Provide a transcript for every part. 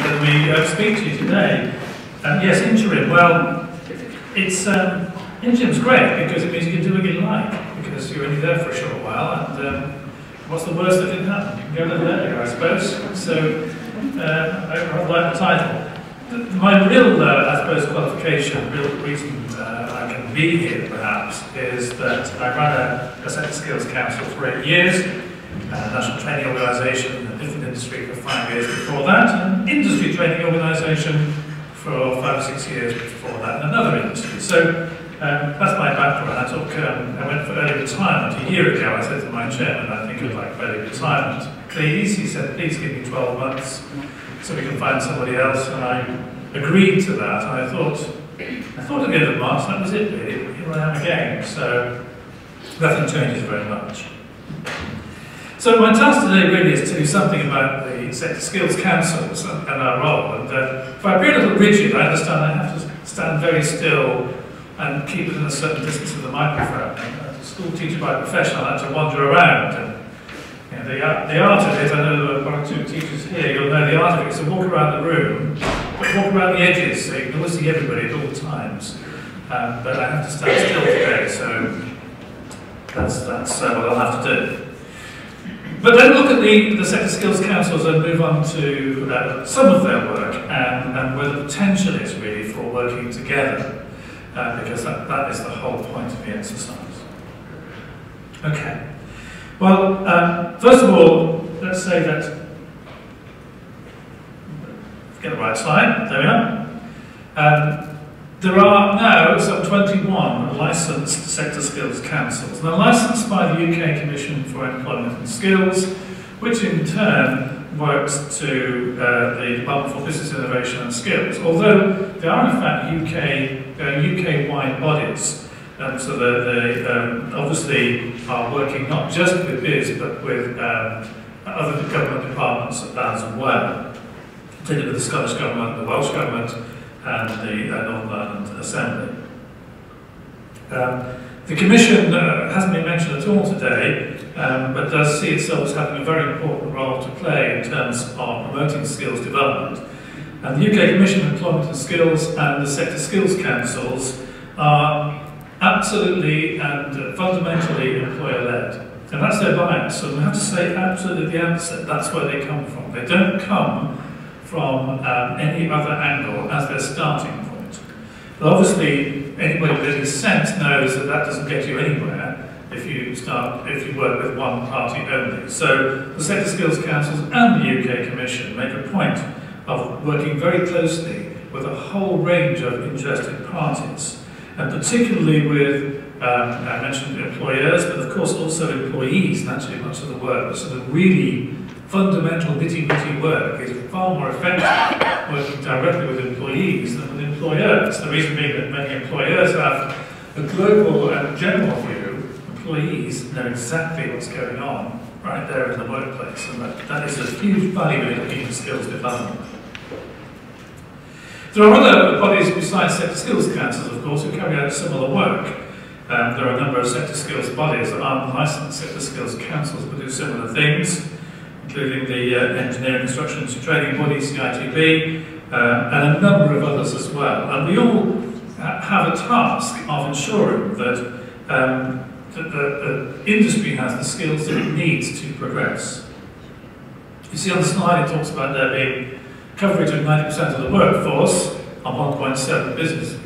that we speak to you today. Yes, interim. Well, interim's great because it means you can do what you like, because you're only there for a short while, and what's the worst that can happen? You can go a little earlier, I suppose. So, I like the title. My real, I suppose, qualification, real reason I can be here, perhaps, is that I ran a Sector Skills Council for 8 years, a national training organisation, a different industry for 5 years before that, an industry training organisation for 5 or 6 years before that, and another industry. So that's my background. I went for early retirement a year ago. I said to my chairman, I think I'd like early retirement. Please, he said, please give me 12 months so we can find somebody else, and I agreed to that. And I thought at the end of March, that was it really. Here I am again. So nothing changes very much. So my task today really is to do something about the Sector Skills Councils and our role. And if I appear a little rigid, I understand I have to stand very still and keep within a certain distance of the microphone. And as a school teacher by profession, I like to wander around. And you know, the art of it, I know there are one or two teachers here, you'll know the art of it is to walk around the room, but walk around the edges so you can always see everybody at all times. But I have to stand still today, so that's what I'll have to do. But then look at the Sector Skills Councils and move on to some of their work and where the potential is really for working together, because that is the whole point of the exercise. Okay. Well, first of all, let's say that, get the right slide, there we are. There are now some 21 licensed Sector Skills Councils. They're licensed by the UK Commission for Employment and Skills, which in turn works to the Department for Business Innovation and Skills, although they are in fact UK-wide bodies. So they obviously are working not just with BIS, but with other government departments as well, particularly with the Scottish Government, the Welsh Government, and the Northern Ireland Assembly. The Commission hasn't been mentioned at all today, but does see itself as having a very important role to play in terms of promoting skills development. And the UK Commission on Employment and Skills and the Sector Skills Councils are absolutely and fundamentally employer-led. And that's their bias, so we have to say absolutely at the outset that's where they come from. They don't come from any other angle as their starting point. But obviously, anybody with any sense knows that that doesn't get you anywhere if you work with one party only. So the Sector Skills Councils and the UK Commission make a point of working very closely with a whole range of interested parties, and particularly with, I mentioned employers, but of course also employees, and actually much of the work, so the really fundamental nitty-gritty work is far more effective working directly with employees than with employers. The reason being that many employers have a global and general view. Employees know exactly what's going on right there in the workplace, and that is a huge value in looking at skills development. There are other bodies besides Sector Skills Councils, of course, who carry out similar work. There are a number of sector skills bodies that aren't licensed Sector Skills Councils but do similar things, including the Engineering Instruction and Training Body, CITB, and a number of others as well. And we all have a task of ensuring that the industry has the skills that it needs to progress. You see on the slide it talks about there being coverage of 90% of the workforce on 1.7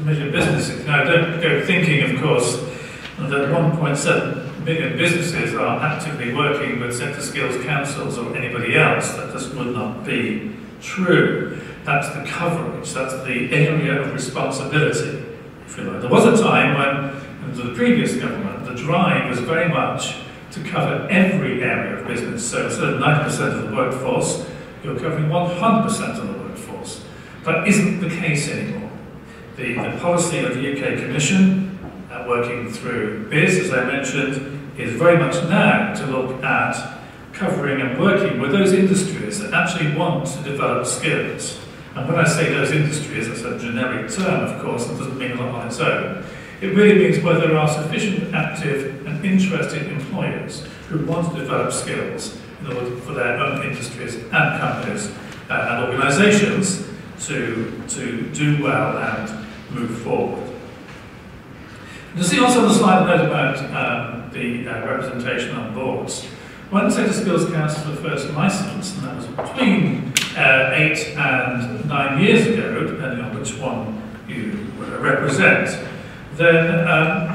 million businesses. Now don't go thinking, of course, that 1.7 million businesses are actively working with Sector Skills Councils or anybody else. That just would not be true. That's the coverage, that's the area of responsibility, if you like. There was a time when, under the previous government, the drive was very much to cover every area of business. So instead of 90% of the workforce, you're covering 100% of the workforce. That isn't the case anymore. The policy of the UK Commission, working through BIS, as I mentioned, is very much now to look at covering and working with those industries that actually want to develop skills. And when I say those industries, that's a generic term, of course, and doesn't mean a lot on its own. It really means where there are sufficient active and interested employers who want to develop skills in order for their own industries and companies and organisations to do well and move forward. You see also on the slide a note about the representation on boards. When Sector Skills Councils were first licensed, and that was between 8 and 9 years ago, depending on which one you represent, then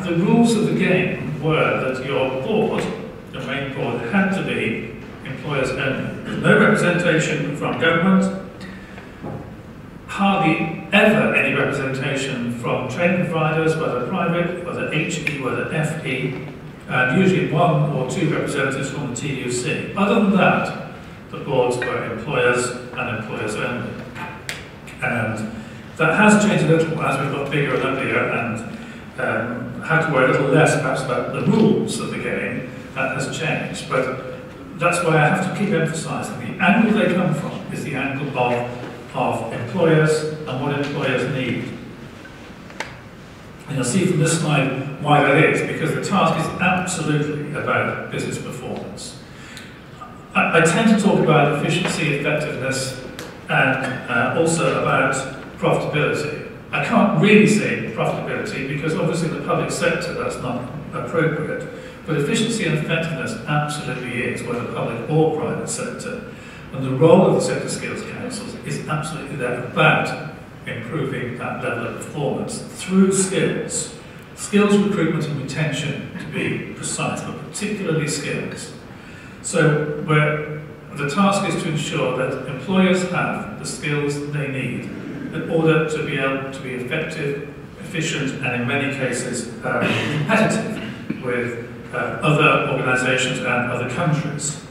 the rules of the game were that your board, the main board, had to be employers only. There's no representation from government, hardly ever any representation from training providers, whether private, whether HE, whether FE, and usually 1 or 2 representatives from the TUC. Other than that, the boards were employers and employers only. And that has changed a little as we've got bigger and uglier and had to worry a little less perhaps about the rules of the game. That has changed. But that's why I have to keep emphasising the angle they come from is the angle of employers and what employers need. And you'll see from this slide why that is, because the task is absolutely about business performance. I tend to talk about efficiency, effectiveness, and also about profitability. I can't really say profitability because obviously in the public sector that's not appropriate, but efficiency and effectiveness absolutely is, whether public or private sector. And the role of the Sector Skills Councils is absolutely there about improving that level of performance through skills. Skills recruitment and retention, to be precise, but particularly skills. So the task is to ensure that employers have the skills they need in order to be able to be effective, efficient, and in many cases competitive with other organisations and other countries.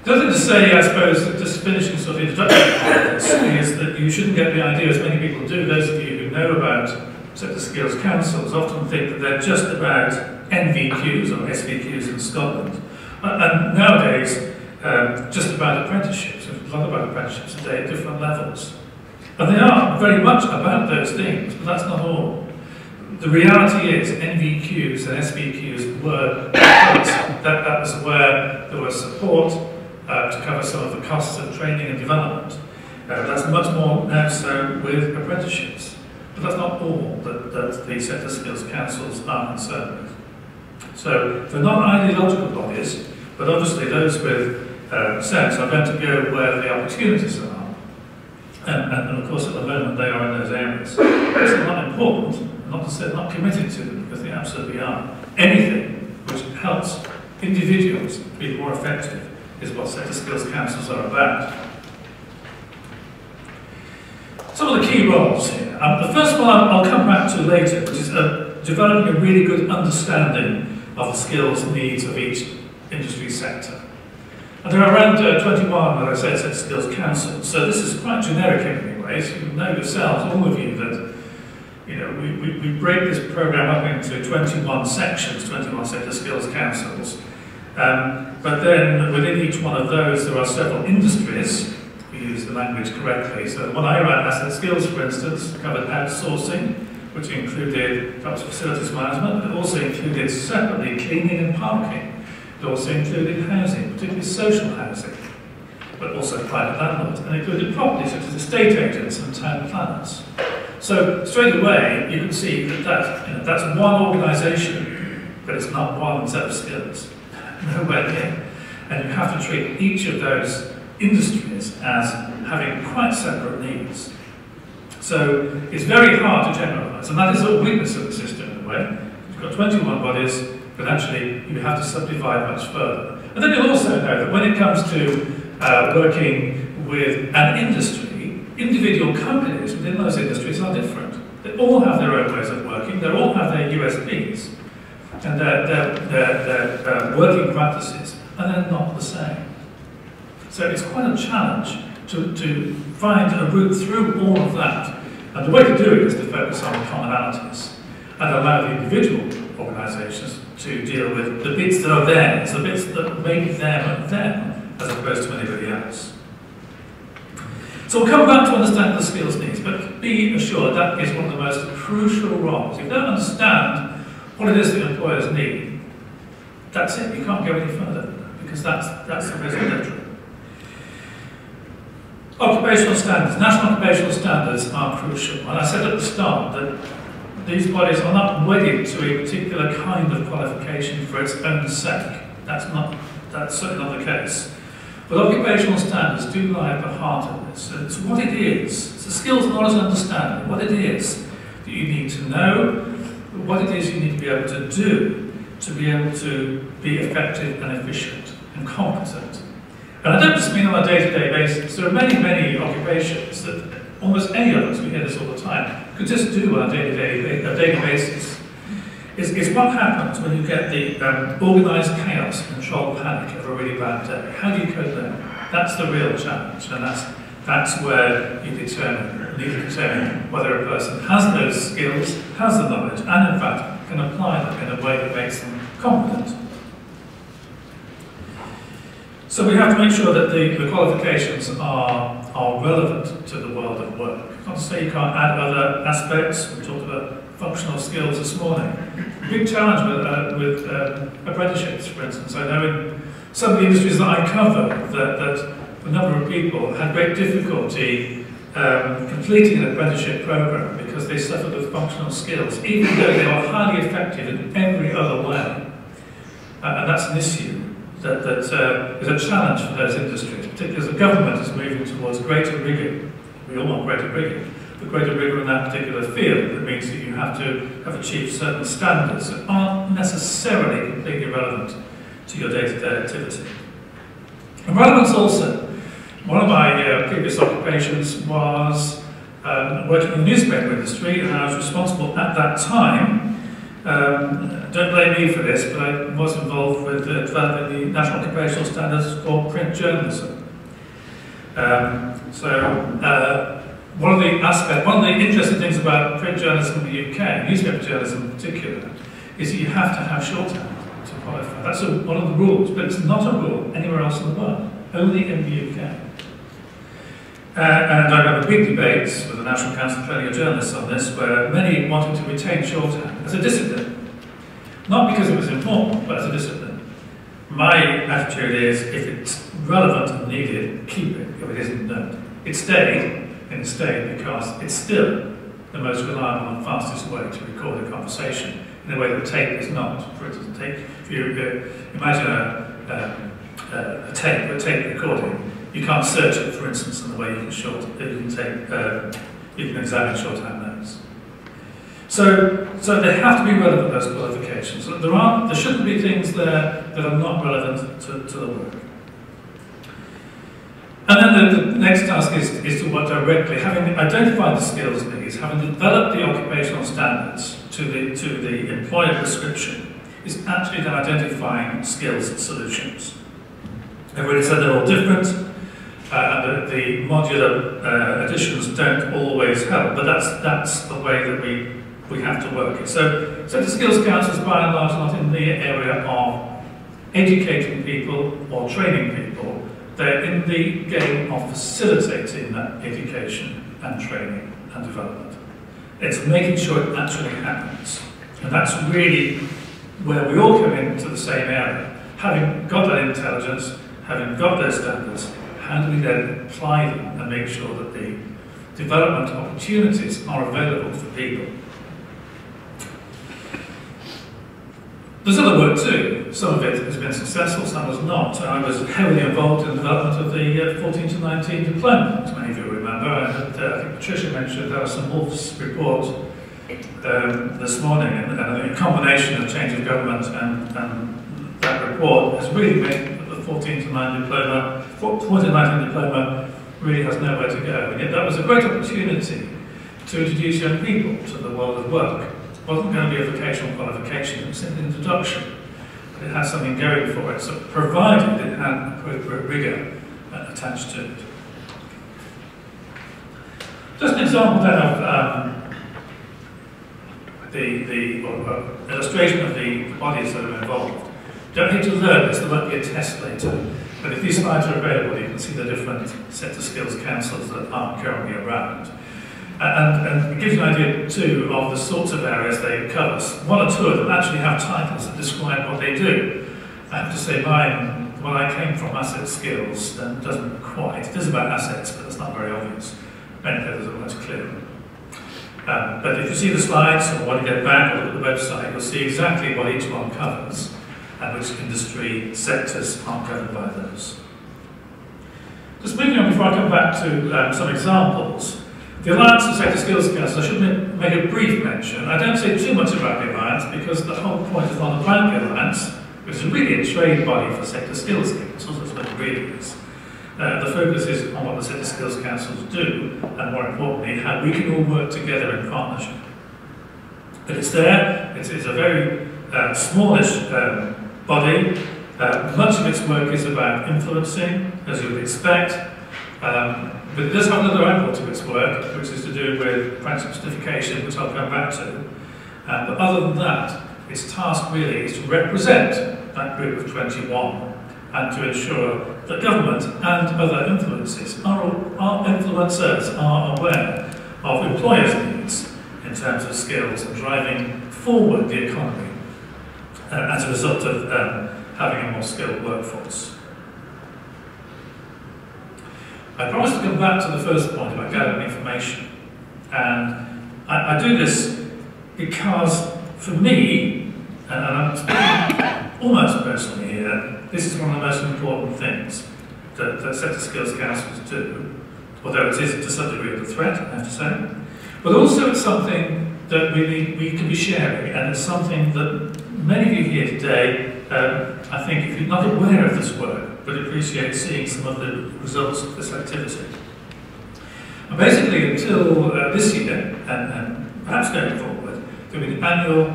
The other thing to say, I suppose, just finishing sort of introduction on this, is that you shouldn't get the idea, as many people do, those of you who know about Sector Skills Councils often think that they're just about NVQs or SVQs in Scotland. And nowadays, just about apprenticeships, a lot about apprenticeships today at different levels. And they are very much about those things, but that's not all. The reality is NVQs and SVQs were, that was where there was support to cover some of the costs of training and development. That's much more now so with apprenticeships. But that's not all that the Sector Skills Councils are concerned with. So they're not ideological bodies, but obviously those with sense are going to go where the opportunities are. And of course at the moment they are in those areas. It's not important, not to say not committed to them, because they absolutely are. Anything which helps individuals be more effective is what Sector Skills Councils are about. Some of the key roles here. The first one I'll come back to later, which is developing a really good understanding of the skills and needs of each industry sector. And there are around 21, as I said, Sector Skills Councils, so this is quite generic in many ways. You know yourselves, all of you, that we break this programme up into 21 sections, 21 Sector Skills Councils. But then within each one of those there are several industries, if we use the language correctly. So the one I ran, Asset Skills, for instance, covered outsourcing, which included perhaps facilities management, but it also included separately cleaning and parking. It also included housing, particularly social housing, but also private landlords, and included property such as estate agents and town planners. So straight away you can see that that's one organisation, but it's not one set of skills. Nowhere near. And you have to treat each of those industries as having quite separate needs. So it's very hard to generalise, and that is a weakness of the system in a way. You've got 21 bodies, but actually you have to subdivide much further. And then you'll also know that when it comes to working with an industry, individual companies within those industries are different. They all have their own ways of working, they all have their USPs. And their working practices, and they're not the same. So it's quite a challenge to find a route through all of that. And the way to do it is to focus on commonalities and allow the individual organisations to deal with the bits that are theirs, the bits that make them, as opposed to anybody else. So we'll come back to understand the skills needs, but be assured that is one of the most crucial roles. If you don't understand what it is that employers need, that's it. You can't go any further because that's the residential. Occupational standards, national occupational standards are crucial. And I said at the start that these bodies are not wedded to a particular kind of qualification for its own sake. That's certainly not the case. But occupational standards do lie at the heart of this. It's what it is. It's the skills, knowledge and understanding, what it is that you need to know, what it is you need to be able to do to be able to be effective and efficient and competent. And I don't just mean on a day-to-day basis. There are many, many occupations that almost any of us, we hear this all the time, could just do on a daily basis. It's what happens when you get the organised chaos, controlled panic of a really bad day. How do you cope there? That's the real challenge, and that's where you need to determine whether a person has those skills, has the knowledge, and in fact can apply them in a way that makes them competent. So we have to make sure that the qualifications are relevant to the world of work. Not to say you can't add other aspects. We talked about functional skills this morning. A big challenge with apprenticeships, for instance. I know in some of the industries that I cover that a number of people had great difficulty completing an apprenticeship program because they suffered with functional skills, even though they were highly effective in every other way. And that's an issue that is a challenge for those industries, particularly as the government is moving towards greater rigour. We all want greater rigour, but greater rigour in that particular field. That means that you have to have achieved certain standards that aren't necessarily completely relevant to your day-to-day activity. And relevance also. One of my previous occupations was working in the newspaper industry, and I was responsible at that time. Don't blame me for this, but I was involved with developing the national occupational standards for print journalism. One of the interesting things about print journalism in the UK, newspaper journalism in particular, is that you have to have shorthand to qualify. That's one of the rules, but it's not a rule anywhere else in the world, only in the UK. And I remember big debates with the National Council of Training of Journalists on this, where many wanted to retain shorthand as a discipline. Not because it was important, but as a discipline. My attitude is, if it's relevant and needed, keep it. If it isn't, don't. It stayed because it's still the most reliable and fastest way to record a conversation in a way that tape is not. For instance, if you imagine a tape recording, you can't search it, for instance, in the way you can examine shorthand notes. So they have to be relevant, those qualifications. There shouldn't be things there that are not relevant to the work. And then the next task is to work directly, having identified the skills needs, having developed the occupational standards to the employer prescription, is actually then identifying skills and solutions. Everybody said they're all different, and the modular additions don't always help, but that's the way that we have to work it. So the skills councils, by and large, are not in the area of educating people or training people. They're in the game of facilitating that education and training and development. It's making sure it actually happens. And that's really where we all come into the same area. Having got that intelligence, having got those standards, how do we then apply them and make sure that the development opportunities are available for people? There's other work too. Some of it has been successful, some has not. I was heavily involved in the development of the 14 to 19 diploma, as many of you remember. I think Patricia mentioned Alison Wolf's report this morning, and a combination of change of government and that report has really made the 14 to 19 diploma really has nowhere to go. And yet that was a great opportunity to introduce young people to the world of work. It wasn't going to be a vocational qualification, it was simply an introduction. But it had something going for it, so provided it had appropriate rigour attached to it. Just an example then of the illustration of the bodies that are involved. You don't need to learn this, there won't be a test later. But if these slides are available, you can see the different sets of skills councils that are currently around. And it gives you an idea, too, of the sorts of areas they cover. One or two of them actually have titles that describe what they do. I have to say mine, the well, I came from asset skills, then it doesn't quite. It is about assets, but it's not very obvious. Many others are much clearer. But if you see the slides, or want to get back or look at the website, you'll see exactly what each one covers and which industry sectors aren't covered by those. Just moving on before I come back to some examples. The Alliance of Sector Skills Council, I should make a brief mention. I don't say too much about the Alliance because the whole point is not about the Alliance, which is really a trade body for sector skills councils, that's what it really is. The focus is on what the sector skills councils do, and more importantly, how we can all work together in partnership. But it's there, it's a very smallish body. Much of its work is about influencing, as you would expect, but it does have another angle to its work, which is to do with apprenticeship certification, which I'll come back to. But other than that, its task really is to represent that group of 21 and to ensure that government and other influencers are aware of employers' needs in terms of skills and driving forward the economy as a result of having a more skilled workforce. I promised to come back to the first point about gathering information, and I do this because for me, and I'm speaking almost personally here, this is one of the most important things that sector skills councils do, although it is to some degree of a threat, I have to say. But also it's something that we can be sharing, and it's something that many of you here today, I think, if you're not aware of this work, but appreciate seeing some of the results of this activity. And basically, until this year, and perhaps going forward, there will be the annual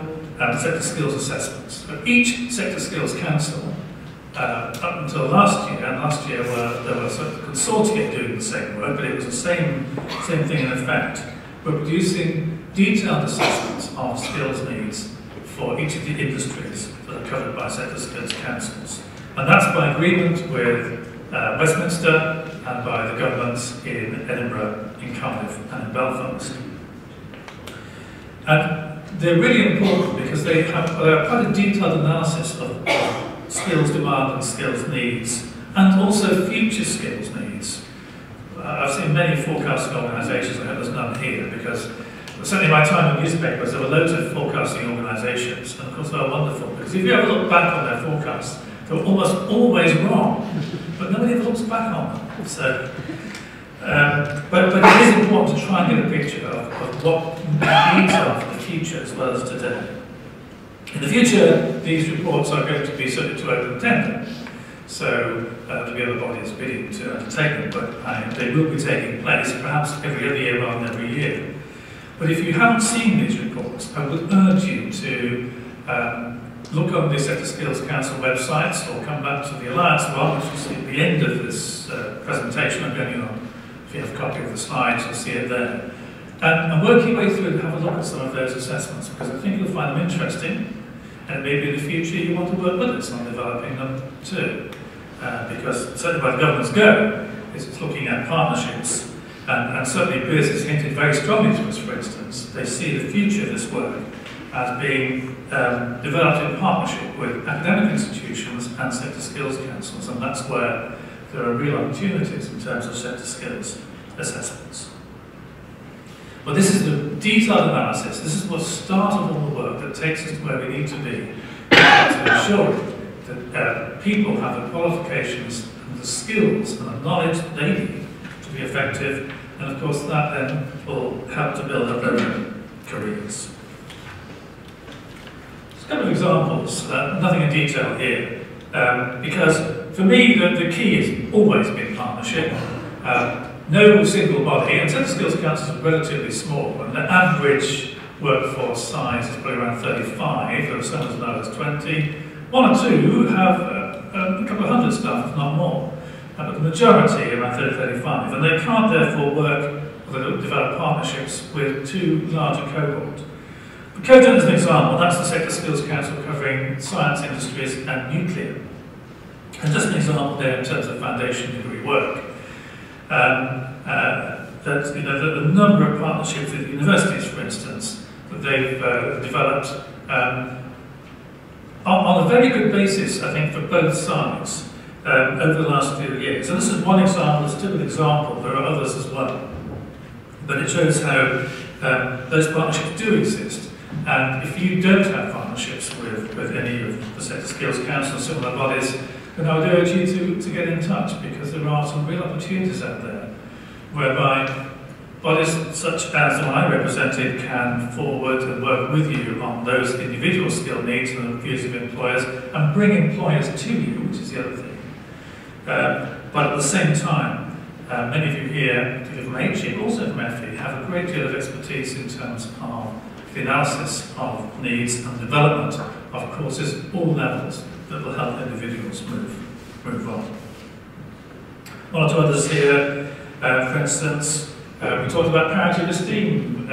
sector skills assessments. So each sector skills council, up until last year, and last year there were sort of consortia doing the same work, but it was the same thing in effect. We're producing detailed assessments of skills needs for each of the industries that are covered by sector skills councils. And that's by agreement with Westminster and by the governments in Edinburgh, in Cardiff and in Belfast. And they're really important because they have quite a detailed analysis of skills demand and skills needs, and also future skills needs. I've seen many forecasting organisations, I hope there's none here, because certainly in my time in newspapers there were loads of forecasting organisations, and of course they were wonderful, because if you ever look back on their forecasts, they were almost always wrong, but nobody ever looks back on them. So, but it is important to try and get a picture of what needs are for the future as well as today. In the future, these reports are going to be subject to open tender, so there'll be other bodies bidding to undertake them, but they will be taking place perhaps every other year rather than every year. But if you haven't seen these reports, I would urge you to look on the Sector Skills Council websites or come back to the Alliance one, which you'll see at the end of this presentation. I'm going on, if you have a copy of the slides, you'll see it there. And work your way through and have a look at some of those assessments, because I think you'll find them interesting, and maybe in the future you want to work with us on developing them too. Because certainly where the governments go is it's looking at partnerships, and certainly Pierce has hinted very strongly to us, for instance, they see the future of this work as being developed in partnership with academic institutions and sector skills councils, and that's where there are real opportunities in terms of sector skills assessments. But this is the detailed analysis, this is what started all the work that takes us to where we need to be to ensure that people have the qualifications and the skills and the knowledge that they need to be effective, and of course that then will help to build up their own careers. Just a couple of examples, nothing in detail here, because for me the key has always been partnership. No single body, and sector skills councils are relatively small, and the average workforce size is probably around 35, there are some as low as 20. One or two have a couple of hundred staff, if not more, but the majority around 30-35, and they can't therefore work or they don't develop partnerships with too large a cohort. But Cogen as an example, that's the Sector Skills Council covering science, industries and nuclear. And just an example there in terms of foundation degree work. That the number of partnerships with universities, for instance, that they've developed on a very good basis, I think, for both sides. over the last few years. And this is one example, it's a typical example, there are others as well. But it shows how those partnerships do exist. And if you don't have partnerships with any of the sector skills councils, similar bodies, then I would urge you to get in touch, because there are some real opportunities out there whereby bodies such as the one I represented can forward and work with you on those individual skill needs and the views of employers and bring employers to you, which is the other thing. But at the same time, many of you here, particularly from HE, but also from FE, have a great deal of expertise in terms of the analysis of needs and development of courses at all levels that will help individuals move on. One or two others here, for instance, we talked about parity of esteem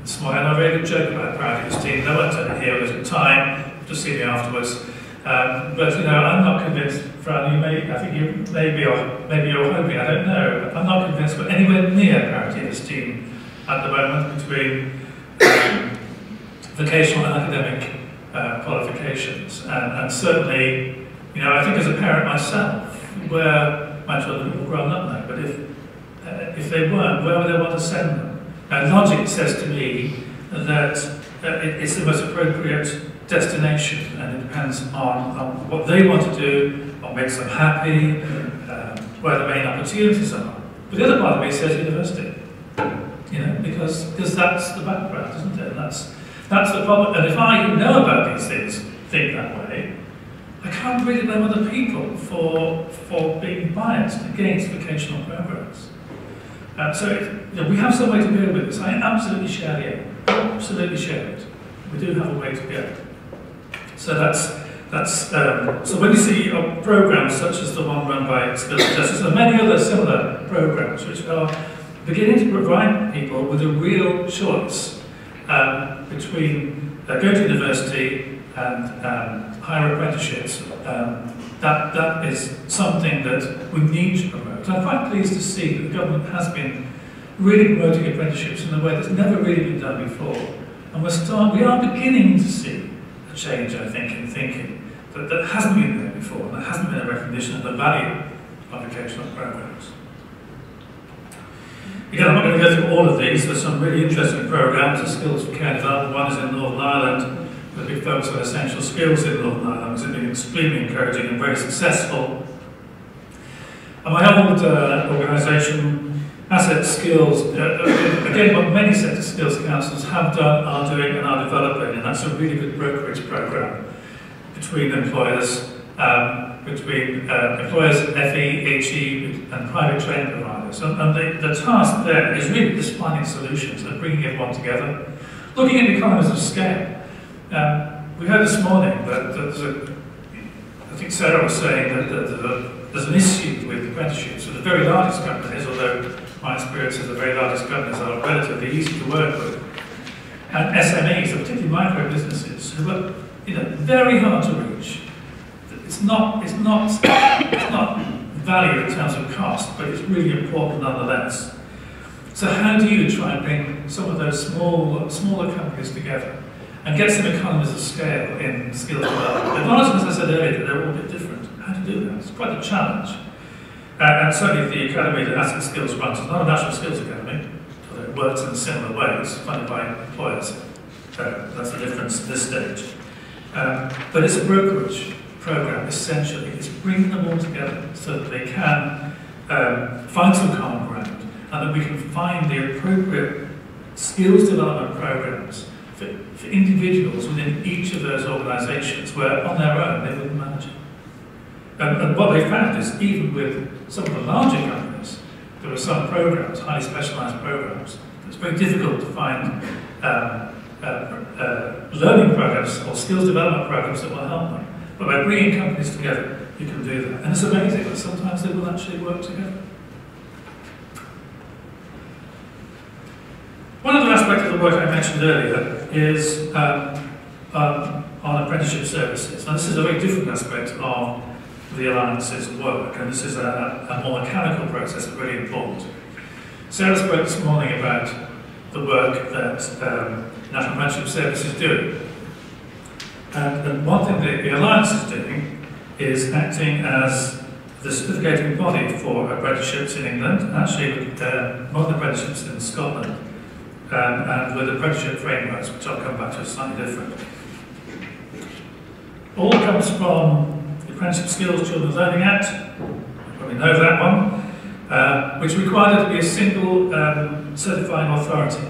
this morning, and I made a joke about parity of esteem. I won't tell you here, there's time to see me afterwards. But you know, I'm not convinced, Fran, I think you maybe you're hoping, I don't know, but I'm not convinced we're anywhere near parity of esteem at the moment between vocational and academic qualifications. And certainly, you know, I think as a parent myself, where my children have all grown up now, but if they weren't, where would they want to send them? Now, logic says to me that it's the most appropriate destination, and it depends on what they want to do, what makes them happy, where the main opportunities are. But the other part of me says university, you know, because that's the background, isn't it? And that's the problem. And if I who know about these things think that way, I can't really blame other people for being biased against vocational programs. So you know, we have some way to go with this. I absolutely share it. Absolutely share it. We do have a way to go. So so when you see programs such as the one run by Skills and Justice and many other similar programs which are beginning to provide people with a real choice between going to university and higher apprenticeships, that is something that we need to promote. I'm quite pleased to see that the government has been really promoting apprenticeships in a way that's never really been done before. And we are beginning to see a change, I think, in thinking that hasn't been there before, and there hasn't been a recognition of the value of vocational programs. Again, I'm not going to go through all of these. There's some really interesting programs. The Skills for Care Development one is in Northern Ireland, with a big focus on essential skills in Northern Ireland, which has been extremely encouraging and very successful. And my old organisation, Asset Skills, again, what many sector skills councils have done, are doing and are developing, and that's a really good brokerage programme between employers, FE, HE, and private training providers. And the task there is really just finding solutions and bringing everyone together. Looking at economies of scale. We heard this morning that I think Sarah was saying that there's an issue with apprenticeships with the very largest companies, although my experience is the very largest companies are relatively easy to work with. And SMEs, particularly micro businesses, who are very hard to reach. It's not value in terms of cost, but it's really important nonetheless. So how do you try and bring some of those smaller companies together and get some economies of scale in skills development? Acknowledging, as I said earlier, that they're all a bit different. How to do that? It's quite a challenge. And certainly the academy that Asset Skills runs is not a national skills academy, although it works in similar ways, funded by employers. That's the difference at this stage. But it's a brokerage program, essentially. It's bringing them all together so that they can find some common ground, and that we can find the appropriate skills development programs for individuals within each of those organisations where on their own they wouldn't manage it. And what they found is, even with some of the larger companies, there are some programs, highly specialised programs, it's very difficult to find learning programs or skills development programs that will help them. But by bringing companies together, you can do that. And it's amazing that sometimes they will actually work together. One other aspect of the work I mentioned earlier is on apprenticeship services. Now, this is a very different aspect of the Alliance's work, and this is a more mechanical process, but really important. Sarah spoke this morning about the work that National Apprenticeship Service is doing. And one thing that the Alliance is doing is acting as the certificating body for apprenticeships in England, actually with modern apprenticeships in Scotland, and with apprenticeship frameworks, which I'll come back to, slightly different. All comes from the Apprenticeship Skills Children's Learning Act, you probably know that one, which required there to be a single certifying authority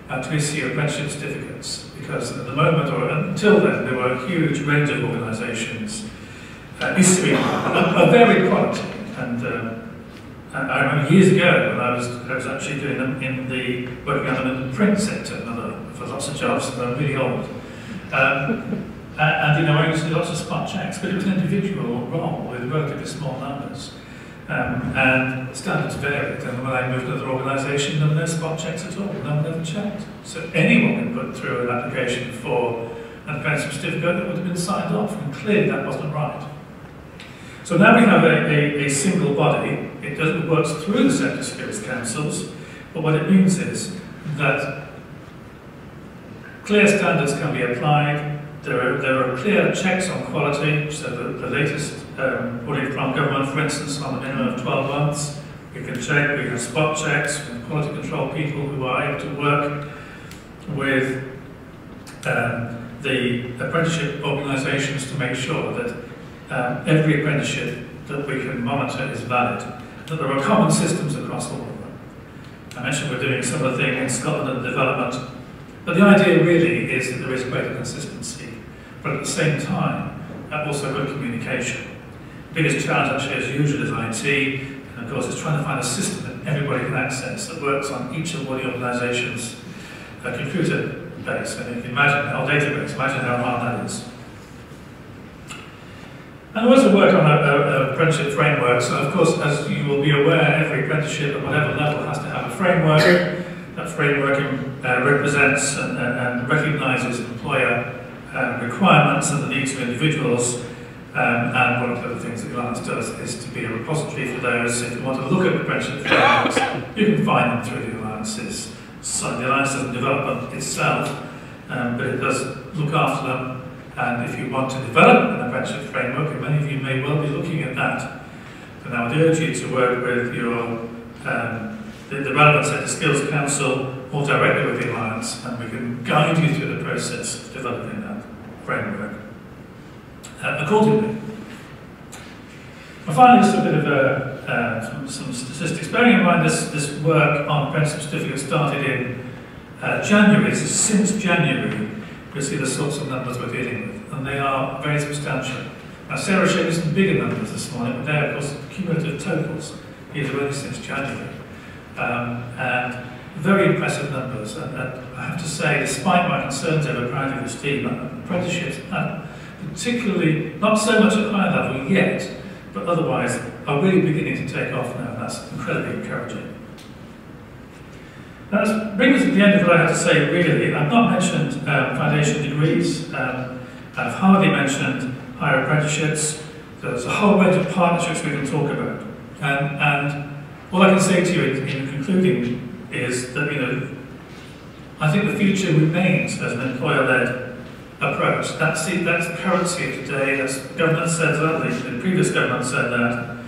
to issue apprenticeship certificates, because at the moment, or until then, there were a huge range of organisations issuing a varied quality. And I remember years ago when I was actually doing them working on them in the print sector, for lots of jobs, and I'm really old. And I used to do lots of spot checks, but it was an individual role with relatively small numbers. And standards varied, and when I moved to another organisation, there were no spot checks at all, no one ever checked. So anyone could put through an application for an apprenticeship certificate that would have been signed off, and clearly that wasn't right. So now we have a single body. It works through the Sector Skills Councils, but what it means is that clear standards can be applied. There are clear checks on quality, so the latest ruling from government, for instance, on the minimum of 12 months, we can check, we have spot checks, we have quality control people who are able to work with the apprenticeship organisations to make sure that every apprenticeship that we can monitor is valid, that there are common systems across all of them. I mentioned we're doing some of the thing in Scotland and development, but the idea really is that there is greater consistency, but at the same time, also good communication. The biggest challenge actually as usual is IT, and of course is trying to find a system that everybody can access that works on each of the organisations' computer base. And you can imagine our database, imagine how hard that is. And we also work on an apprenticeship framework, so of course, as you will be aware, every apprenticeship at whatever level has to have a framework. That framework represents and recognises employer requirements and the needs of individuals, and one of the other things that Alliance does is to be a repository for those. If you want to look at apprenticeship frameworks, you can find them through the Alliances. So the Alliance doesn't develop them itself, but it does look after them. And if you want to develop an apprenticeship framework, and many of you may well be looking at that, then I would urge you to work with your the relevant Sector Skills Council or directly with the Alliance, and we can guide you through the process of developing that framework accordingly. And finally, just a bit of some statistics. Bearing in mind this work on apprenticeship certificates started in January, so since January, you'll see the sorts of numbers we're dealing with, and they are very substantial. Now, Sarah showed you some bigger numbers this morning, but they are, of course, cumulative totals. These are only since January. And very impressive numbers. And I have to say, despite my concerns over crowding this team, apprenticeships, particularly not so much at high level yet, but otherwise are really beginning to take off now, and that's incredibly encouraging. That brings us to the end of what I have to say, really. I've not mentioned foundation degrees. I've hardly mentioned higher apprenticeships. There's a whole range of partnerships we can talk about. And all I can say to you in concluding is that, I think the future remains as an employer-led approach. That's the currency of today. That's government said that, the previous government said that.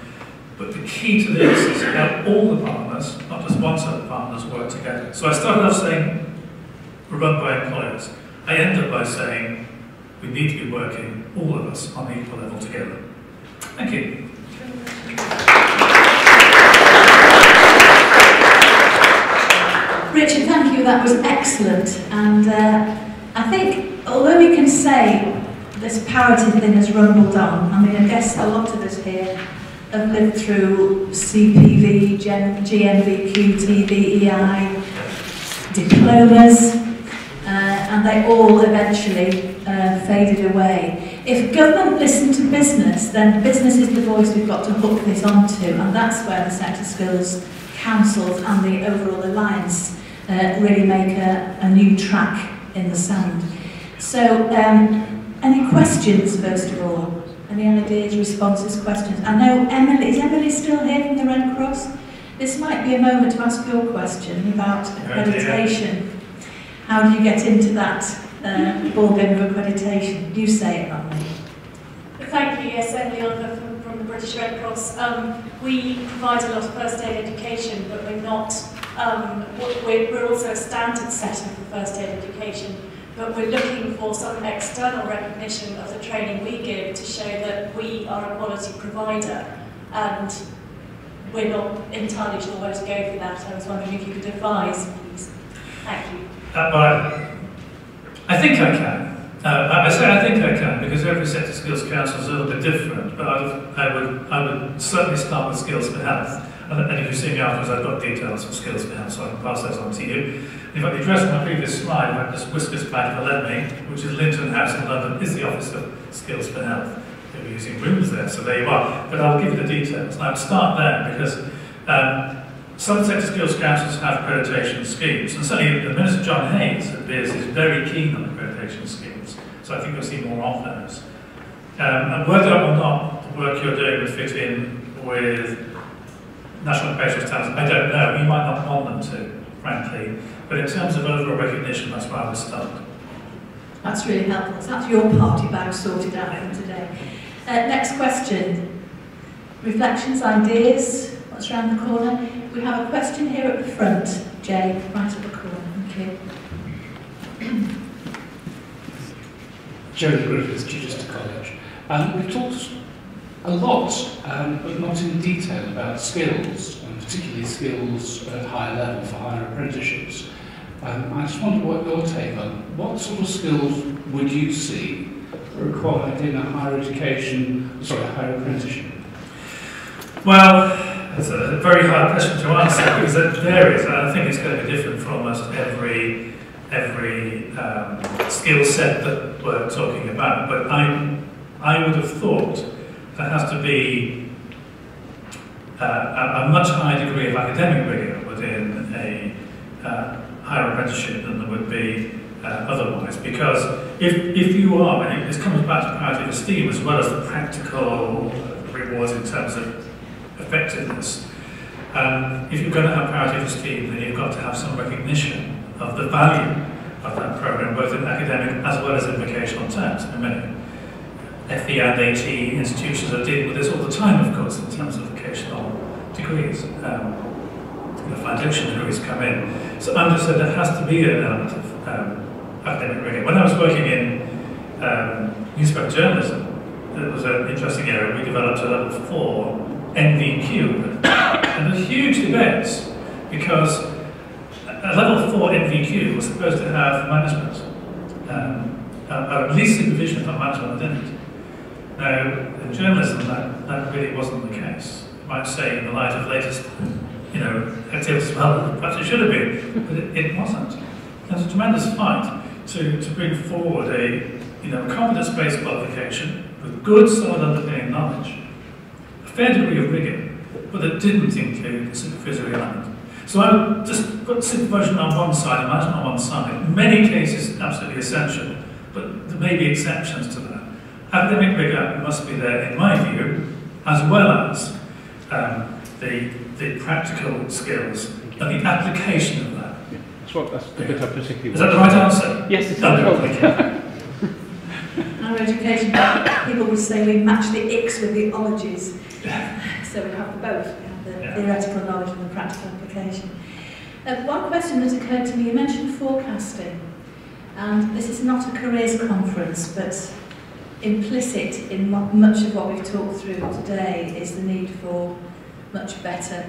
But the key to this is how all the partners, not just one set of partners, work together. So I started off saying we're run by employers. I end up by saying we need to be working, all of us, on the equal level together. Thank you. Richard, thank you. That was excellent. And I think, although we can say this parity thing has rumbled on, I mean, I guess a lot of us here have lived through CPV, GMVQ, TVEI, diplomas, and they all eventually faded away. If government listened to business, then business is the voice we've got to hook this onto, and that's where the Sector Skills Councils and the overall alliance really make a new track in the sand. So, any questions, first of all? Any ideas, responses, questions? I know Emily, is Emily still here from the Red Cross? This might be a moment to ask your question about accreditation. How do you get into that ballgame of accreditation? You say it, not me. Thank you. Yes, Emily Oliver from the British Red Cross. We provide a lot of first aid education, but we're not, we're also a standard setting for first aid education, but we're looking for some external recognition of the training we give to show that we are a quality provider, and we're not entirely sure where to go for that. I was wondering if you could advise, please. Thank you. I think I can. I say I think I can because every sector skills council is a little bit different, but I would certainly start with skills for health. And if you see me afterwards, I've got details for skills for health, so I can pass those on to you. If I address my previous slide, if I just whisk this back if I let me, which is Linton House in London, is the Office of Skills for Health. They were using rooms there, so there you are. But I'll give you the details. And I would start there because some sector skills councils have accreditation schemes, and certainly the Minister John Hayes at BIS is very keen on accreditation schemes, so I think you'll see more of those. And whether or not the work you're doing would fit in with national occupational standards, I don't know. You might not want them to, frankly, but in terms of overall recognition, that's where I would start. That's really helpful. So that's your party bag sorted out for today. Next question. Reflections, ideas, what's around the corner? We have a question here at the front, Jay, right at the corner. Thank you. Jerry Griffiths, Chichester College. We've talked a lot, but not in detail, about skills, and particularly skills at higher level for higher apprenticeships. I just wonder what your take on what sort of skills would you see required in a higher education, higher apprenticeship? Well, it's a very hard question to answer because it varies, and I think it's going to be different for almost every skill set that we're talking about. But I would have thought there has to be a much higher degree of academic rigour within a higher apprenticeship than there would be otherwise, because if you are, and this comes back to parity of esteem as well as the practical rewards in terms of effectiveness. If you're going to have parity of esteem, then you've got to have some recognition of the value of that programme, both in academic as well as in vocational terms. I mean, FE and AT institutions are dealing with this all the time, of course, in terms of vocational degrees. The foundation degrees come in. So Andrew said there has to be an element of academic rigour. When I was working in newspaper journalism, it was an interesting area. We developed a level 4 NVQ, and there were huge debates because a level 4 NVQ was supposed to have management, at least supervision, if not management, I didn't. Now, in journalism, that really wasn't the case. You might say, in the light of latest, activities, well, perhaps it should have been, but it wasn't. There's a tremendous fight to bring forward a competence-based qualification with good, solid underpinning knowledge, a fair degree of rigour, but that didn't include the supervisory element. So I would just put supervision on one side and management on one side. In many cases, absolutely essential, but there may be exceptions to that. Academic rigour must be there, in my view, as well as the practical skills and the application of that. That's the bit I particularly. Is that the right answer? Yes, it's Our education, people would say we match the X with the ologies. So we have both. We have the theoretical knowledge and the practical application. One question that occurred to me, you mentioned forecasting. And this is not a careers conference, but implicit in much of what we've talked through today is the need for much better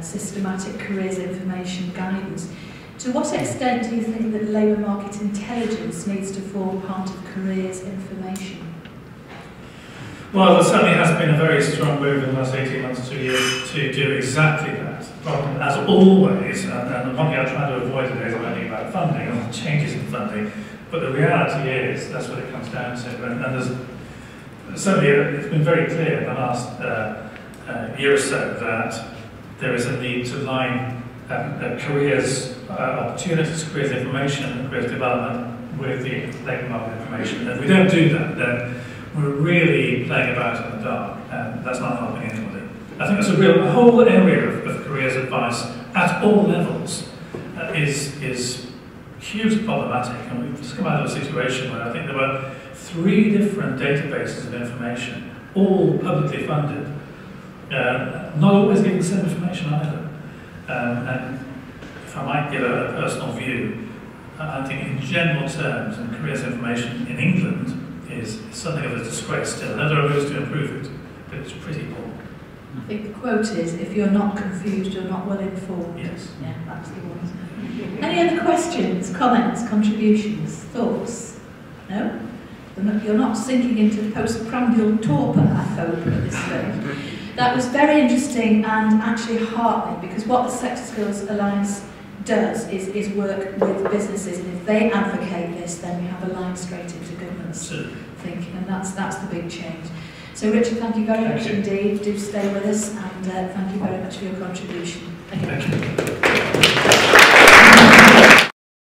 systematic careers information guidance. To what extent do you think that labour market intelligence needs to form part of careers information? Well, there certainly has been a very strong move in the last 18 months, 2 years, to do exactly that. Problem, as always, and the one thing I try to avoid today is learning about funding and changes in funding, but the reality is that's what it comes down to. And there's certainly, it's been very clear in the last year or so that there is a need to line careers opportunities, careers information and careers development with the labour market information. And if we don't do that, then we're really playing about in the dark, and that's not helping anybody. I think that's a whole area of careers advice at all levels is hugely problematic, and we've just come out of a situation where I think there were 3 different databases of information all publicly funded, not always giving the same information either. And if I might give a personal view, I think in general terms, and careers information in England is something of a disgrace still. I know there are ways to improve it, but it's pretty poor. I think the quote is, if you're not confused, you're not well informed. Yes. Yeah, that's the one, isn't it? Any other questions, comments, contributions, thoughts? No? You're not sinking into postprandial torpor, I hope, at this stage. That was very interesting and actually heartening, because what the Sector Skills Alliance does is work with businesses, and if they advocate this, then we have a line straight into government's thinking, and that's the big change. So Richard, thank you very much indeed. Do stay with us, and thank you very much for your contribution. Thank you.